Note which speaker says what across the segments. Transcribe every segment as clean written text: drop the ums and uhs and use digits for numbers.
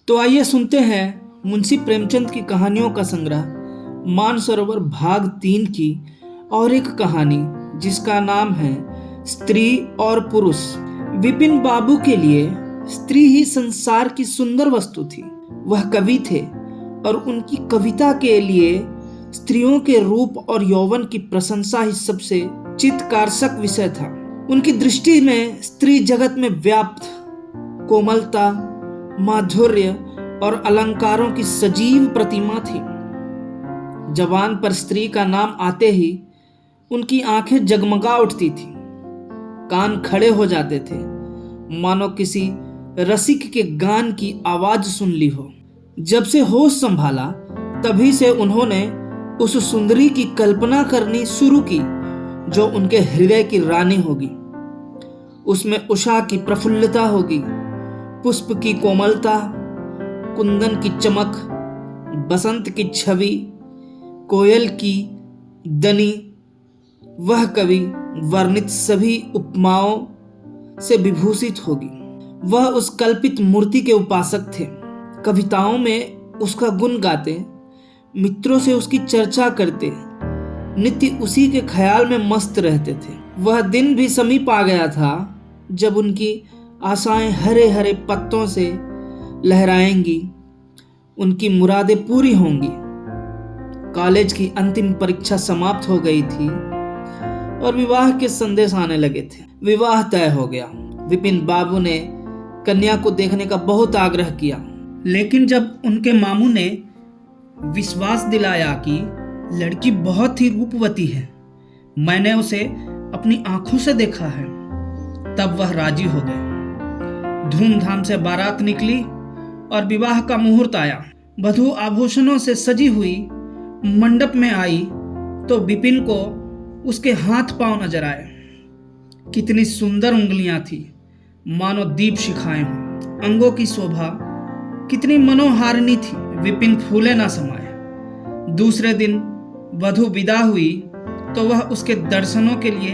Speaker 1: तो आइए सुनते हैं मुंशी प्रेमचंद की कहानियों का संग्रह मानसरोवर भाग 3 की और एक कहानी जिसका नाम है स्त्री और पुरुष। विपिन बाबू के लिए स्त्री ही संसार की सुंदर वस्तु थी। वह कवि थे और उनकी कविता के लिए स्त्रियों के रूप और यौवन की प्रशंसा ही सबसे चित्ताकर्षक विषय था। उनकी दृष्टि में स्त्री जगत में व्याप्त कोमलता, माधुर्य और अलंकारों की सजीव प्रतिमा थी। जबान पर स्त्री का नाम आते ही उनकी आंखें जगमगा उठती थी, कान खड़े हो जाते थे, मानो किसी रसिक के गान की आवाज सुन ली हो। जब से होश संभाला तभी से उन्होंने उस सुंदरी की कल्पना करनी शुरू की जो उनके हृदय की रानी होगी। उसमें उषा की प्रफुल्लता होगी, पुष्प की कोमलता, कुंदन की चमक, बसंत की छवि, कोयल की दनी। वह कवि वर्णित सभी उपमाओं से विभूषित होगी। वह उस कल्पित मूर्ति के उपासक थे। कविताओं में उसका गुण गाते, मित्रों से उसकी चर्चा करते, नित्य उसी के ख्याल में मस्त रहते थे। वह दिन भी समीप आ गया था जब उनकी आशाएं हरे हरे पत्तों से लहराएंगी, उनकी मुरादें पूरी होंगी। कॉलेज की अंतिम परीक्षा समाप्त हो गई थी और विवाह के संदेश आने लगे थे। विवाह तय हो गया। विपिन बाबू ने कन्या को देखने का बहुत आग्रह किया, लेकिन जब उनके मामू ने विश्वास दिलाया कि लड़की बहुत ही रूपवती है, मैंने उसे अपनी आंखों से देखा है, तब वह राजी हो गए। धूमधाम से बारात निकली और विवाह का मुहूर्त आया। वधू आभूषणों से सजी हुई मंडप में आई तो विपिन को उसके हाथ पांव नजर आए। कितनी सुंदर उंगलियां थी, मानो दीप शिखाएं हों। अंगों की शोभा कितनी मनोहारिणी थी, विपिन फूले ना समाये। दूसरे दिन वधू विदा हुई तो वह उसके दर्शनों के लिए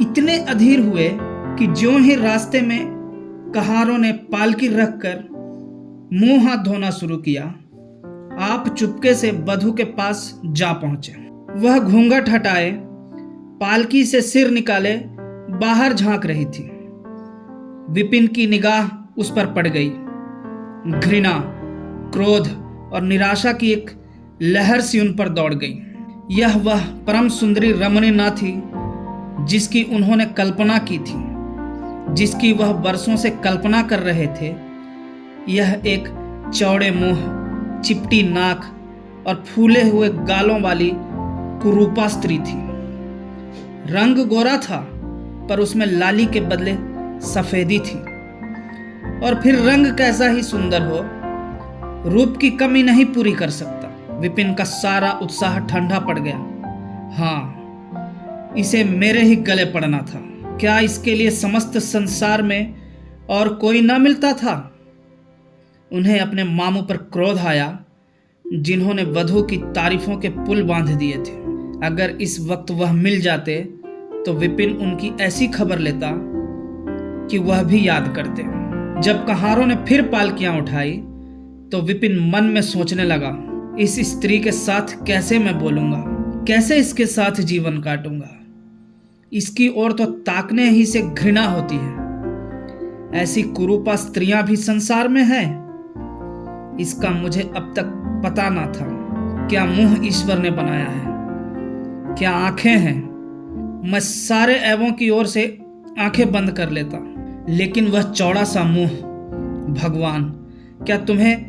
Speaker 1: इतने अधीर हुए कि ज्यों ही रास्ते में कहारों ने पालकी रखकर मुंह हाथ धोना शुरू किया, आप चुपके से वधू के पास जा पहुंचे। वह घूंघट हटाए, पालकी से सिर निकाले बाहर झांक रही थी। विपिन की निगाह उस पर पड़ गई। घृणा, क्रोध और निराशा की एक लहर सी उन पर दौड़ गई। यह वह परम सुंदरी रमणी न थी जिसकी उन्होंने कल्पना की थी, जिसकी वह वर्षों से कल्पना कर रहे थे। यह एक चौड़े मुंह, चिपटी नाक और फूले हुए गालों वाली कुरूपा स्त्री थी। रंग गोरा था पर उसमें लाली के बदले सफेदी थी। और फिर रंग कैसा ही सुंदर हो, रूप की कमी नहीं पूरी कर सकता। विपिन का सारा उत्साह ठंडा पड़ गया। हाँ, इसे मेरे ही गले पड़ना था। क्या इसके लिए समस्त संसार में और कोई ना मिलता था? उन्हें अपने मामू पर क्रोध आया, जिन्होंने वधू की तारीफों के पुल बांध दिए थे। अगर इस वक्त वह मिल जाते तो विपिन उनकी ऐसी खबर लेता कि वह भी याद करते। जब कहारों ने फिर पालकियां उठाई तो विपिन मन में सोचने लगा, इस स्त्री के साथ कैसे मैं बोलूंगा, कैसे इसके साथ जीवन काटूंगा। इसकी ओर तो ताकने ही से घृणा होती है। ऐसी कुरूपा स्त्रियां भी संसार में हैं। इसका मुझे अब तक पता ना था। क्या मुंह ईश्वर ने बनाया है, क्या आंखें हैं। मैं सारे ऐबों की ओर से आंखें बंद कर लेता, लेकिन वह चौड़ा सा मुंह। भगवान, क्या तुम्हें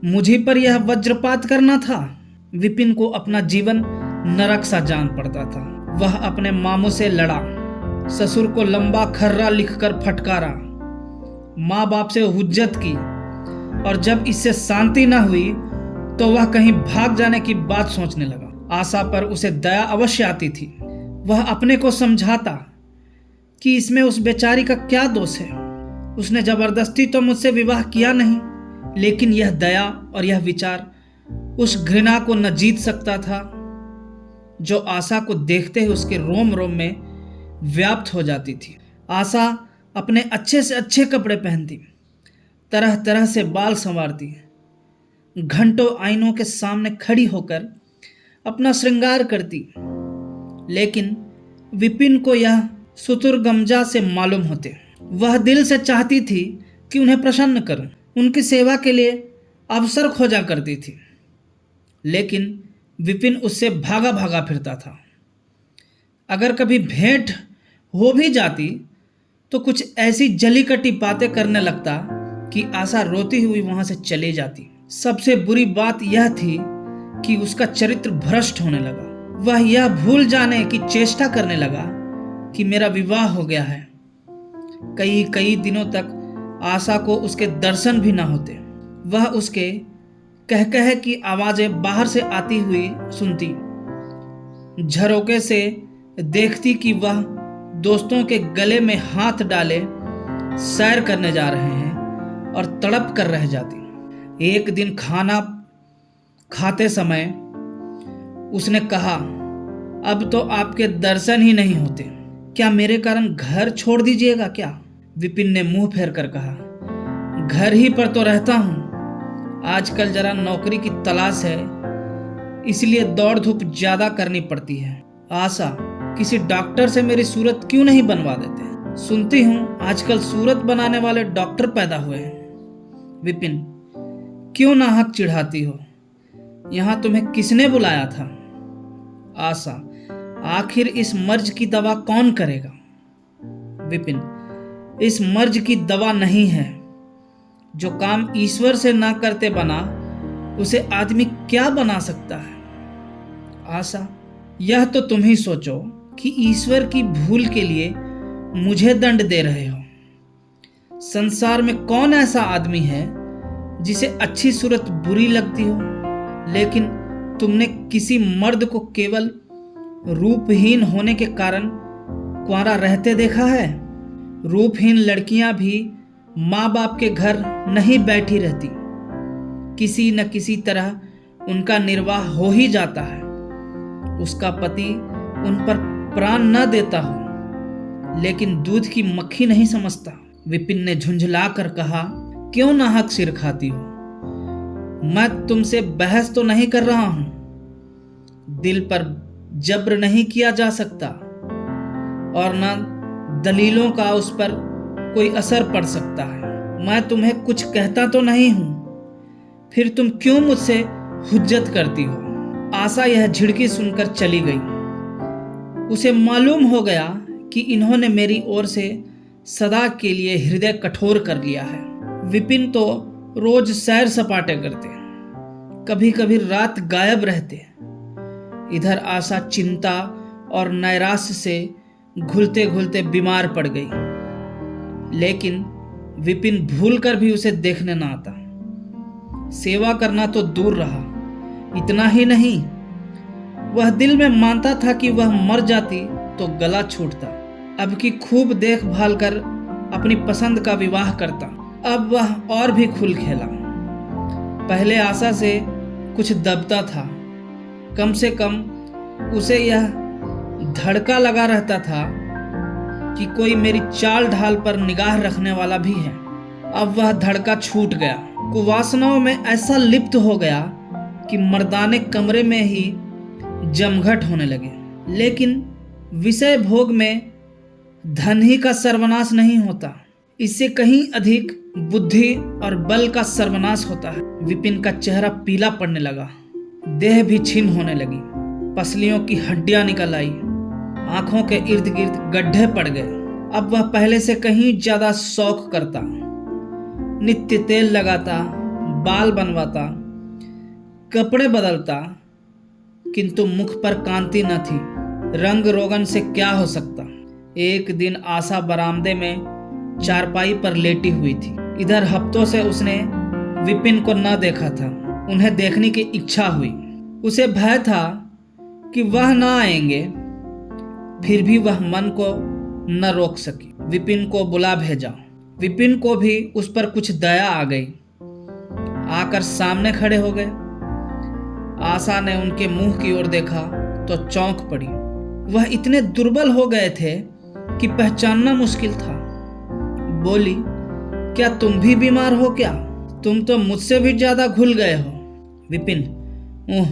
Speaker 1: मुझी पर यह वज्रपात करना था? विपिन को अपना जीवन नरक सा जान पड़ता था। वह अपने मामू से लड़ा, ससुर को लंबा खर्रा लिखकर फटकारा, माँ बाप से हुज्जत की, और जब इससे शांति न हुई तो वह कहीं भाग जाने की बात सोचने लगा। आशा पर उसे दया अवश्य आती थी। वह अपने को समझाता कि इसमें उस बेचारी का क्या दोष है। उसने जबरदस्ती तो मुझसे विवाह किया नहीं, लेकिन यह दया और यह विचार उस घृणा को न जीत सकता था जो आशा को देखते ही उसके रोम रोम में व्याप्त हो जाती थी। आशा अपने अच्छे से अच्छे कपड़े पहनती, तरह तरह से बाल संवारती, घंटों आईनों के सामने खड़ी होकर अपना श्रृंगार करती। लेकिन विपिन को यह शुतुरगमजा से मालूम होते। वह दिल से चाहती थी कि उन्हें प्रसन्न करूं, उनकी सेवा के लिए अवसर खोजा करती थी, लेकिन विपिन उससे भागा भागा फिरता था। अगर कभी भेंट हो भी जाती तो कुछ ऐसी जली कटी बातें करने लगता कि आशा रोती हुई वहां से चली जाती। सबसे बुरी बात यह थी कि उसका चरित्र भ्रष्ट होने लगा। वह यह भूल जाने की चेष्टा करने लगा कि मेरा विवाह हो गया है। कई कई दिनों तक आशा को उसके दर्शन भी न होते। वह उसके कह कह की आवाजें बाहर से आती हुई सुनती, झरोके से देखती कि वह दोस्तों के गले में हाथ डाले सैर करने जा रहे हैं और तड़प कर रह जाती। एक दिन खाना खाते समय उसने कहा, अब तो आपके दर्शन ही नहीं होते, क्या मेरे कारण घर छोड़ दीजिएगा क्या? विपिन ने मुंह फेर कर कहा, घर ही पर तो रहता हूं, आजकल जरा नौकरी की तलाश है, इसलिए दौड़ धूप ज्यादा करनी पड़ती है। आशा, किसी डॉक्टर से मेरी सूरत क्यों नहीं बनवा देते? सुनती हूं आजकल सूरत बनाने वाले डॉक्टर पैदा हुए हैं। विपिन, क्यों नाहक चिढ़ाती हो? यहां तुम्हें किसने बुलाया था? आशा, आखिर इस मर्ज की दवा कौन करेगा? विपिन, इस मर्ज की दवा नहीं है। जो काम ईश्वर से ना करते बना, उसे आदमी क्या बना सकता है? आशा, यह तो तुम ही सोचो कि ईश्वर की भूल के लिए मुझे दंड दे रहे हो। संसार में कौन ऐसा आदमी है जिसे अच्छी सूरत बुरी लगती हो? लेकिन तुमने किसी मर्द को केवल रूपहीन होने के कारण कुंवारा रहते देखा है? रूपहीन लड़कियां भी माँ बाप के घर नहीं बैठी रहती, किसी न किसी तरह उनका निर्वाह हो ही जाता है। उसका पति उन पर प्राण न देता हो, लेकिन दूध की मक्खी नहीं समझता। विपिन ने झुंझला कर कहा, क्यों नाहक सिर खाती हो? मैं तुमसे बहस तो नहीं कर रहा हूं। दिल पर जब्र नहीं किया जा सकता और न दलीलों का उस पर कोई असर पड़ सकता है। मैं तुम्हें कुछ कहता तो नहीं हूं, फिर तुम क्यों मुझसे हुज्जत करती हो? आशा यह झिड़की सुनकर चली गई। उसे मालूम हो गया कि इन्होंने मेरी ओर से सदा के लिए हृदय कठोर कर लिया है। विपिन तो रोज सैर सपाटे करते, कभी कभी रात गायब रहते। इधर आशा चिंता और नैराश्य से घुलते घुलते बीमार पड़ गई। लेकिन विपिन भूल कर भी उसे देखने न आता। सेवा करना तो दूर रहा, इतना ही नहीं, वह दिल में मानता था कि वह मर जाती तो गला छूटता। अब की खूब देखभाल कर अपनी पसंद का विवाह करता। अब वह और भी खुल खेला। पहले आशा से कुछ दबता था, कम से कम उसे यह धड़का लगा रहता था कि कोई मेरी चाल ढाल पर निगाह रखने वाला भी है। अब वह धड़का छूट गया। कुवासनाओं में ऐसा लिप्त हो गया कि मर्दाने कमरे में ही जमघट होने लगे। लेकिन विषय भोग में धन ही का सर्वनाश नहीं होता, इससे कहीं अधिक बुद्धि और बल का सर्वनाश होता है। विपिन का चेहरा पीला पड़ने लगा, देह भी छिन्न होने लगी, पसलियों की हड्डियां निकल आई, आंखों के इर्द गिर्द गड्ढे पड़ गए। अब वह पहले से कहीं ज्यादा शौक करता, नित्य तेल लगाता, बाल बनवाता, कपड़े बदलता, किंतु मुख पर कांति न थी। रंग रोगन से क्या हो सकता। एक दिन आशा बरामदे में चारपाई पर लेटी हुई थी। इधर हफ्तों से उसने विपिन को न देखा था। उन्हें देखने की इच्छा हुई। उसे भय था कि वह न आएंगे, फिर भी वह मन को न रोक सकी। विपिन को बुला भेजा। विपिन को भी उस पर कुछ दया आ गई। आकर सामने खड़े हो गए। आशा ने उनके मुंह की ओर देखा तो चौंक पड़ी। वह इतने दुर्बल हो गए थे कि पहचानना मुश्किल था। बोली, क्या तुम भी बीमार हो क्या? तुम तो मुझसे भी ज्यादा घुल गए हो। विपिन, ओह,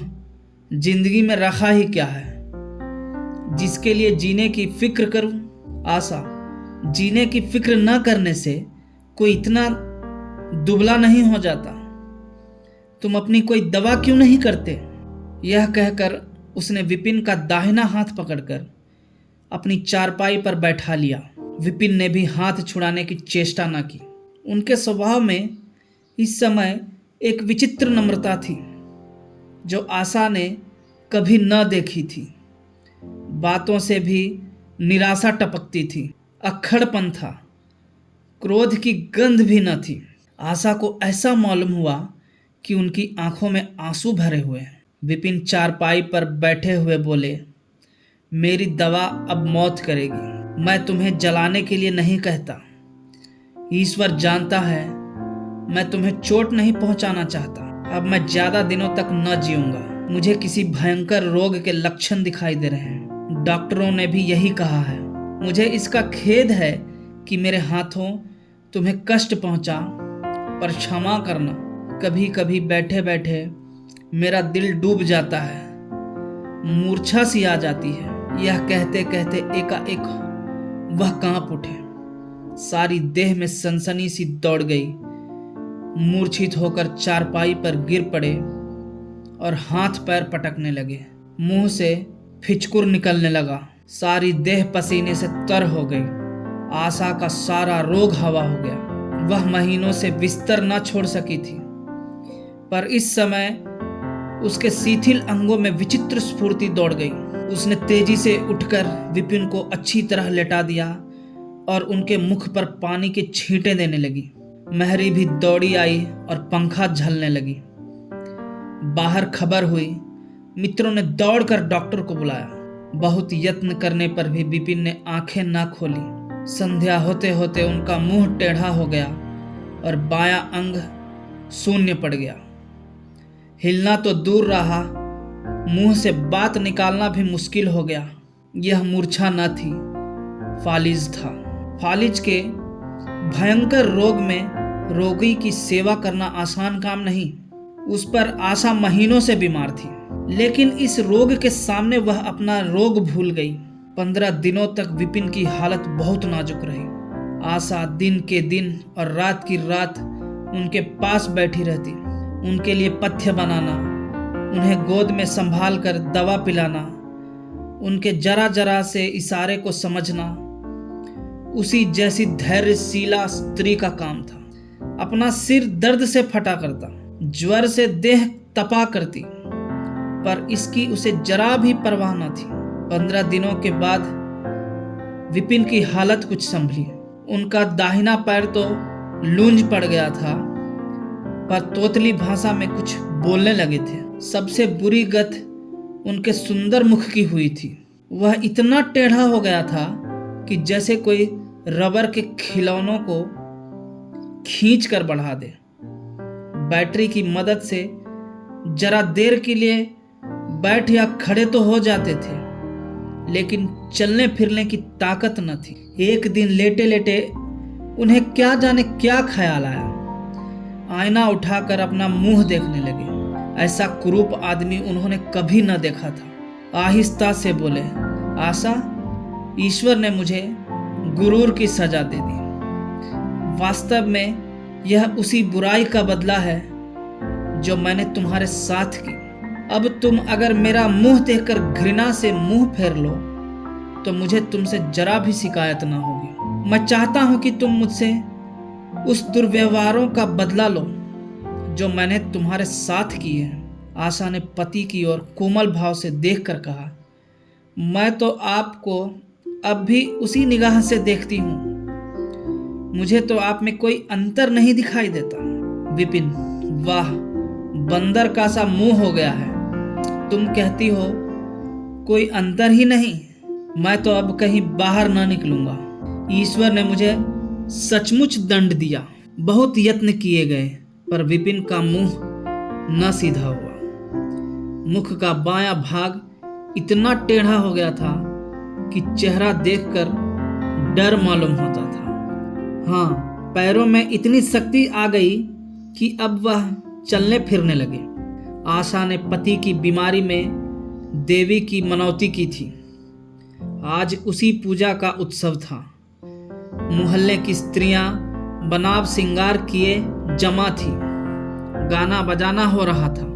Speaker 1: जिंदगी में रखा ही क्या है जिसके लिए जीने की फिक्र करूं? आशा, जीने की फिक्र न करने से कोई इतना दुबला नहीं हो जाता। तुम अपनी कोई दवा क्यों नहीं करते? यह कहकर उसने विपिन का दाहिना हाथ पकड़कर अपनी चारपाई पर बैठा लिया। विपिन ने भी हाथ छुड़ाने की चेष्टा न की। उनके स्वभाव में इस समय एक विचित्र नम्रता थी जो आशा ने कभी न देखी थी। बातों से भी निराशा टपकती थी, अक्खड़पन था, क्रोध की गंध भी न थी। आशा को ऐसा मालूम हुआ कि उनकी आंखों में आंसू भरे हुए हैं। विपिन चारपाई पर बैठे हुए बोले, मेरी दवा अब मौत करेगी। मैं तुम्हें जलाने के लिए नहीं कहता। ईश्वर जानता है मैं तुम्हें चोट नहीं पहुंचाना चाहता। अब मैं ज्यादा दिनों तक न जीऊंगा। मुझे किसी भयंकर रोग के लक्षण दिखाई दे रहे हैं। डॉक्टरों ने भी यही कहा है। मुझे इसका खेद है कि मेरे हाथों तुम्हें कष्ट पहुंचा, पर क्षमा करना। कभी कभी बैठे बैठे मेरा दिल डूब जाता है, मूर्छा सी आ जाती है। यह कहते कहते एकाएक वह कांप उठे। सारी देह में सनसनी सी दौड़ गई। मूर्छित होकर चारपाई पर गिर पड़े और हाथ पैर पटकने लगे। मुंह से फिचकुर निकलने लगा। सारी देह पसीने से तर हो गई। आशा का सारा रोग हवा हो गया। वह महीनों से बिस्तर न छोड़ सकी थी, पर इस समय उसके शिथिल अंगों में विचित्र स्फूर्ति दौड़ गई। उसने तेजी से उठकर विपिन को अच्छी तरह लेटा दिया और उनके मुख पर पानी के छींटे देने लगी। महरी भी दौड़ी आई और पंखा झलने लगी। बाहर खबर हुई। मित्रों ने दौड़कर डॉक्टर को बुलाया। बहुत यत्न करने पर भी विपिन ने आंखें ना खोली। संध्या होते होते उनका मुंह टेढ़ा हो गया और बायां अंग शून्य पड़ गया। हिलना तो दूर रहा, मुंह से बात निकालना भी मुश्किल हो गया। यह मूर्छा न थी, फालिज था। फालिज के भयंकर रोग में रोगी की सेवा करना आसान काम नहीं। उस पर आशा महीनों से बीमार थी, लेकिन इस रोग के सामने वह अपना रोग भूल गई। 15 दिनों तक विपिन की हालत बहुत नाजुक रही। आशा दिन के दिन और रात की रात उनके पास बैठी रहती। उनके लिए पथ्य बनाना, उन्हें गोद में संभाल कर दवा पिलाना, उनके जरा जरा से इशारे को समझना उसी जैसी धैर्यशीला स्त्री का काम था। अपना सिर दर्द से फटा करता, ज्वर से देह तपा करती, पर इसकी उसे जरा भी परवाह न थी। 15 दिनों के बाद विपिन की हालत कुछ संभली। उनका दाहिना पैर तो लूंज पड़ गया था, पर तोतली भाषा में कुछ बोलने लगे थे। सबसे बुरी गत उनके सुंदर मुख की हुई थी। वह इतना टेढ़ा हो गया था कि जैसे कोई रबर के खिलौनों को खींच कर बढ़ा दे। बैटरी की मदद से जरा देर के लिए बैठ या खड़े तो हो जाते थे, लेकिन चलने फिरने की ताकत न थी। एक दिन लेटे लेटे उन्हें क्या जाने क्या ख्याल आया। आईना उठाकर अपना मुंह देखने लगे। ऐसा कुरूप आदमी उन्होंने कभी न देखा था। आहिस्ता से बोले, आशा, ईश्वर ने मुझे गुरूर की सजा दे दी। वास्तव में यह उसी बुराई का बदला है जो मैंने तुम्हारे साथ की। अब तुम अगर मेरा मुंह देखकर घृणा से मुंह फेर लो तो मुझे तुमसे जरा भी शिकायत ना होगी। मैं चाहता हूं कि तुम मुझसे उस दुर्व्यवहारों का बदला लो जो मैंने तुम्हारे साथ किए हैं। आशा ने पति की ओर कोमल भाव से देखकर कहा, मैं तो आपको अब भी उसी निगाह से देखती हूँ। मुझे तो आप में कोई अंतर नहीं दिखाई देता। विपिन, वाह, बंदर का सा मुंह हो गया है। तुम कहती हो कोई अंतर ही नहीं। मैं तो अब कहीं बाहर ना निकलूंगा। ईश्वर ने मुझे सचमुच दंड दिया। बहुत यत्न किए गए, पर विपिन का मुंह न सीधा हुआ। मुख का बायां भाग इतना टेढ़ा हो गया था कि चेहरा देखकर डर मालूम होता था। हाँ, पैरों में इतनी शक्ति आ गई कि अब वह चलने फिरने लगे। आशा ने पति की बीमारी में देवी की मनौती की थी। आज उसी पूजा का उत्सव था। मोहल्ले की स्त्रियां बनाव श्रृंगार किए जमा थी। गाना बजाना हो रहा था।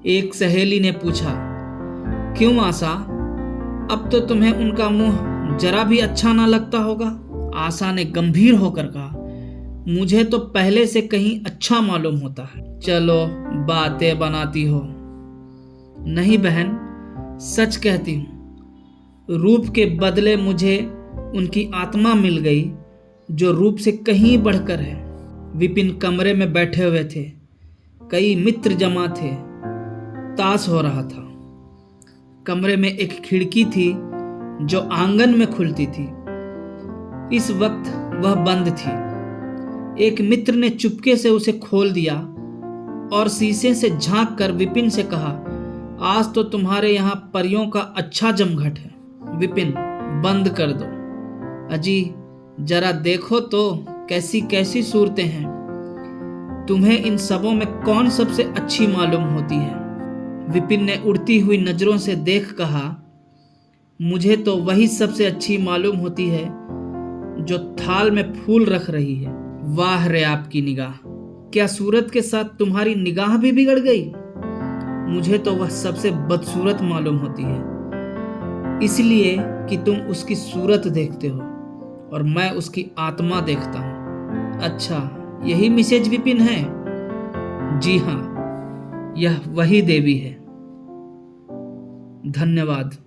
Speaker 1: एक सहेली ने पूछा, क्यों आशा, अब तो तुम्हें उनका मुंह जरा भी अच्छा ना लगता होगा? आशा ने गंभीर होकर कहा, मुझे तो पहले से कहीं अच्छा मालूम होता है। चलो बातें बनाती हो। नहीं बहन, सच कहती हूँ, रूप के बदले मुझे उनकी आत्मा मिल गई जो रूप से कहीं बढ़कर है। विपिन कमरे में बैठे हुए थे। कई मित्र जमा थे। ताश हो रहा था। कमरे में एक खिड़की थी जो आंगन में खुलती थी। इस वक्त वह बंद थी। एक मित्र ने चुपके से उसे खोल दिया और शीशे से झांक कर विपिन से कहा, आज तो तुम्हारे यहाँ परियों का अच्छा जमघट है। विपिन, बंद कर दो। अजी जरा देखो तो कैसी कैसी सूरतें हैं। तुम्हें इन सबों में कौन सबसे अच्छी मालूम होती है? विपिन ने उड़ती हुई नजरों से देख कहा, मुझे तो वही सबसे अच्छी मालूम होती है जो थाल में फूल रख रही है। वाह रे आपकी निगाह, क्या सूरत के साथ तुम्हारी निगाह भी बिगड़ गई? मुझे तो वह सबसे बदसूरत मालूम होती है, इसलिए कि तुम उसकी सूरत देखते हो और मैं उसकी आत्मा देखता हूँ। अच्छा, यही मिसेज विपिन है? जी हाँ, यह वही देवी है। धन्यवाद।